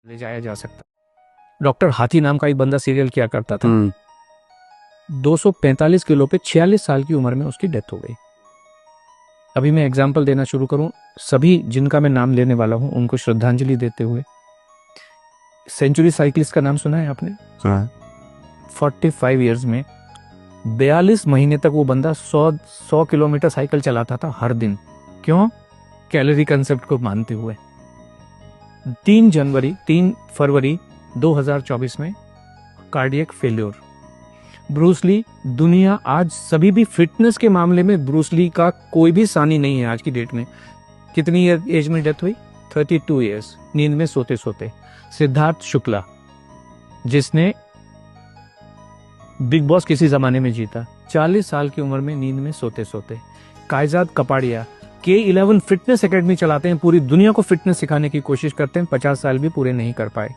ले जाया जा सकता। डॉक्टर हाथी नाम का एक बंदा सीरियल किया करता था। 245 किलो पे 46 साल की उम्र में उसकी डेथ हो गई। अभी मैं एग्जाम्पल देना शुरू करूं, सभी जिनका मैं नाम लेने वाला हूं उनको श्रद्धांजलि देते हुए। सेंचुरी साइकिलिस्ट का नाम सुना है आपने? सुना है। 45 इयर्स में 42 महीने तक वो बंदा 100 किलोमीटर साइकिल चलाता था हर दिन। क्यों? कैलोरी कंसेप्ट को मानते हुए। 3 फरवरी 2024 में कार्डियक फेल्योर। ब्रूस ली, दुनिया आज सभी भी फिटनेस के मामले में ब्रूस ली का कोई भी सानी नहीं है आज की डेट में। कितनी एज में डेथ हुई? 32 इयर्स, नींद में सोते सोते। सिद्धार्थ शुक्ला, जिसने बिग बॉस किसी जमाने में जीता, 40 साल की उम्र में नींद में सोते सोते। कायजाद कपाड़िया K11 फिटनेस एकेडमी चलाते हैं, पूरी दुनिया को फिटनेस सिखाने की कोशिश करते हैं, 50 साल भी पूरे नहीं कर पाए।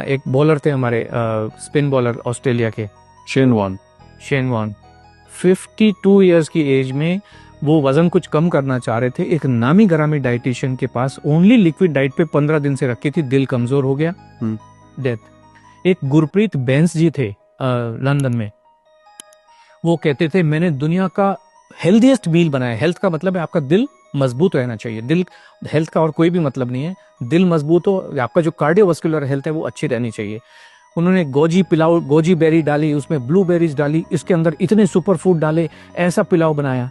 एक बॉलर थे हमारे, स्पिन बॉलर ऑस्ट्रेलिया के, शेन वॉर्न 52 इयर्स की एज में वो वजन कुछ कम करना चाह रहे थे। एक नामी गरामी डाइटिशियन के पास ओनली लिक्विड डाइट पे 15 दिन से रखी थी, दिल कमजोर हो गया, डेथ। एक गुरप्रीत बैंस जी थे लंदन में, वो कहते थे मैंने दुनिया का हेल्दीएस्ट मील बनाया। हेल्थ का मतलब है आपका दिल मजबूत रहना चाहिए। दिल, हेल्थ का और कोई भी मतलब नहीं है। दिल मजबूत हो, आपका जो कार्डियोवास्कुलर हेल्थ है वो अच्छी रहनी चाहिए। उन्होंने गोजी पिलाओ, गोजी बेरी डाली, उसमें ब्लूबेरीज डाली, इसके अंदर इतने सुपर फूड डाले, ऐसा पिलाओ बनाया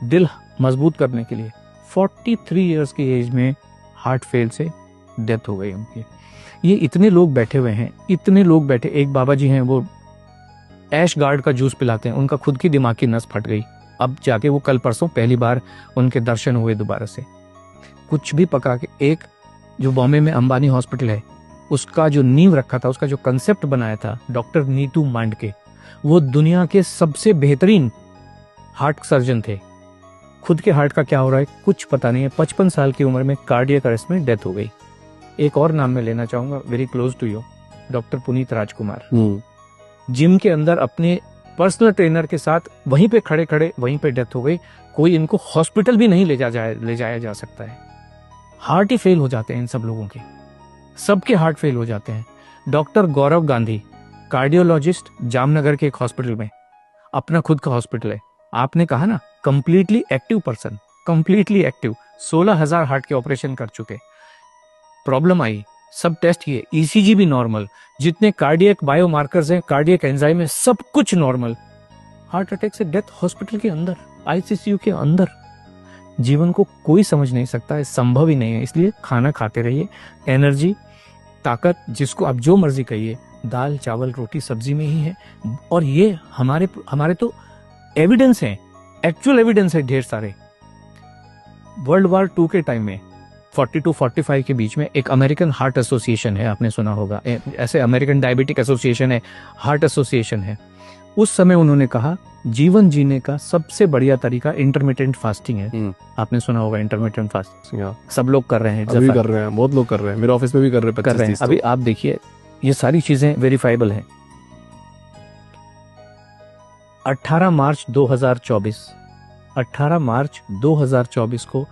दिल मजबूत करने के लिए। 43 इयर्स की एज में हार्ट फेल से डेथ हो गई उनकी। ये इतने लोग बैठे हुए हैं, इतने लोग बैठे। एक बाबा जी हैं, वो ऐश गार्ड का जूस पिलाते हैं, उनका खुद की दिमाग की नस फट गई। अब जाके वो कल परसों पहली बार उनके दर्शन हुए दोबारा से। कुछ भी पका के, एक जो बॉम्बे में अंबानी हॉस्पिटल है, उसका जो नींव रखा था, उसका जो कंसेप्ट बनाया था डॉक्टर नीतू मांडके, वो दुनिया के सबसे बेहतरीन हार्ट सर्जन थे। खुद के हार्ट का क्या हो रहा है कुछ पता नहीं है। 55 साल की उम्र में कार्डियक अरेस्ट में डेथ हो गई। एक और नाम मैं लेना चाहूंगा, very close to you, doctor Puneet Rajkumar. Gym के अंदर अपने पर्सनल ट्रेनर के साथ वहीं पे खड़े खड़े वहीं पे डेथ हो गई। कोई इनको हॉस्पिटल भी नहीं ले जाया जा सकता है। हार्ट ही फेल हो जाते हैं इन सब लोगों के, सबके हार्ट फेल हो जाते हैं। डॉक्टर गौरव गांधी, कार्डियोलॉजिस्ट, जामनगर के एक हॉस्पिटल में, अपना खुद का हॉस्पिटल है। आपने कहा ना completely active person, completely active, 16,000 heart के ऑपरेशन कर चुके। प्रॉब्लम आई, सब टेस्ट किए, ईसीजी भी नॉर्मल, जितने कार्डियक बायोमार्कर्स हैं, कार्डियक एंजाइम है, सब कुछ नॉर्मल। हार्ट अटैक से डेथ हॉस्पिटल के अंदर, आईसीयू के अंदर। जीवन को कोई समझ नहीं सकता है, संभव ही नहीं है। इसलिए खाना खाते रहिए, एनर्जी, ताकत, जिसको आप जो मर्जी कहिए, दाल चावल रोटी सब्जी में ही है। और ये हमारे तो एविडेंस है, एक्चुअल एविडेंस है ढेर सारे। वर्ल्ड वॉर 2 के टाइम में 42-45 के बीच में एक अमेरिकन हार्ट एसोसिएशन है, आपने सुना होगा, ऐसे अमेरिकन डायबिटिक एसोसिएशन है, हार्ट एसोसिएशन है। उस समय उन्होंने कहा जीवन जीने का सबसे बढ़िया तरीका इंटरमिटेंट फास्टिंग है। आपने सुना होगा इंटरमिटेंट फास्टिंग, सब लोग कर रहे हैं, अभी कर रहे हैं, बहुत लोग कर रहे हैं, मेरे ऑफिस में भी कर रहे हैं। अभी आप देखिए, ये सारी चीजें वेरीफाइबल हैं। 18 मार्च 2024 को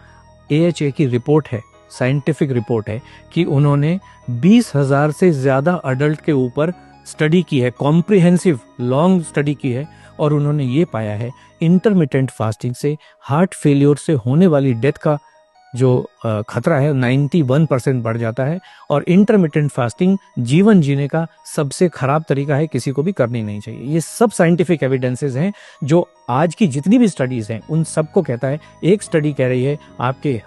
AHA की रिपोर्ट है, साइंटिफिक रिपोर्ट है, कि उन्होंने 20,000 से ज्यादा अडल्ट के ऊपर स्टडी की है, कॉम्प्रिहेंसिव लॉन्ग स्टडी की है, और उन्होंने ये पाया है इंटरमिटेंट फास्टिंग से हार्ट फेलियर से होने वाली डेथ का जो खतरा है 91% बढ़ जाता है। और इंटरमिटेंट फास्टिंग जीवन जीने का सबसे खराब तरीका है, किसी को भी करनी नहीं चाहिए। ये सब साइंटिफिक एविडेंसेस हैं, जो आज की जितनी भी स्टडीज हैं उन सबको कहता है। एक स्टडी कह रही है आपके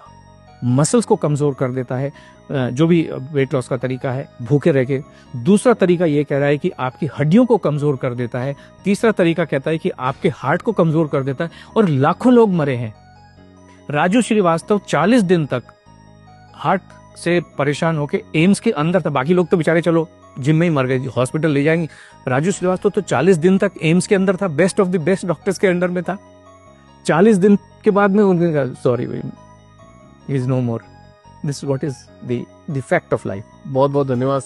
मसल्स को कमजोर कर देता है, जो भी वेट लॉस का तरीका है, भूखे रह के। दूसरा तरीका ये कह रहा है कि आपकी हड्डियों को कमजोर कर देता है। तीसरा तरीका कहता है कि आपके हार्ट को कमजोर कर देता है। और लाखों लोग मरे हैं। राजू श्रीवास्तव 40 दिन तक हार्ट से परेशान होकर एम्स के अंदर था। बाकी लोग तो बेचारे चलो जिम में ही मर गए, हॉस्पिटल ले जाएंगे। राजू श्रीवास्तव तो 40 दिन तक एम्स के अंदर था, best of the best doctors के अंडर में था। 40 दिन के बाद में उन्होंने कहा sorry, is no more. This what is the fact of life. बहुत बहुत धन्यवाद।